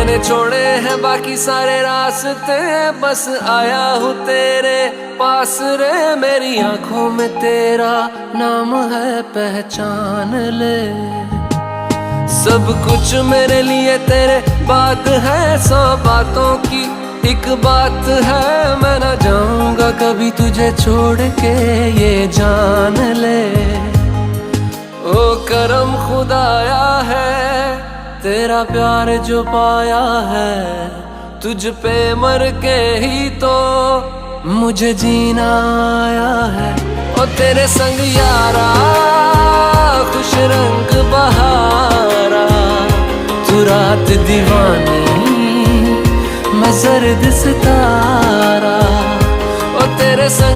मैंने छोड़े हैं बाकी सारे रास्ते, बस आया हूँ तेरे पास रे। मेरी आंखों में तेरा नाम है, पहचान ले। सब कुछ मेरे लिए तेरे बात है, 100 बातों की एक बात है। मैं ना जाऊंगा कभी तुझे छोड़ के, ये जान ले। ओ करम खुदाया है, तेरा प्यार जो पाया है। तुझ पे मर के ही तो मुझे जीना आया है। ओ तेरे संग यारा खुश रंग बहारा, तू रात दीवानी मैं सर्द सितारा। ओ तेरे संग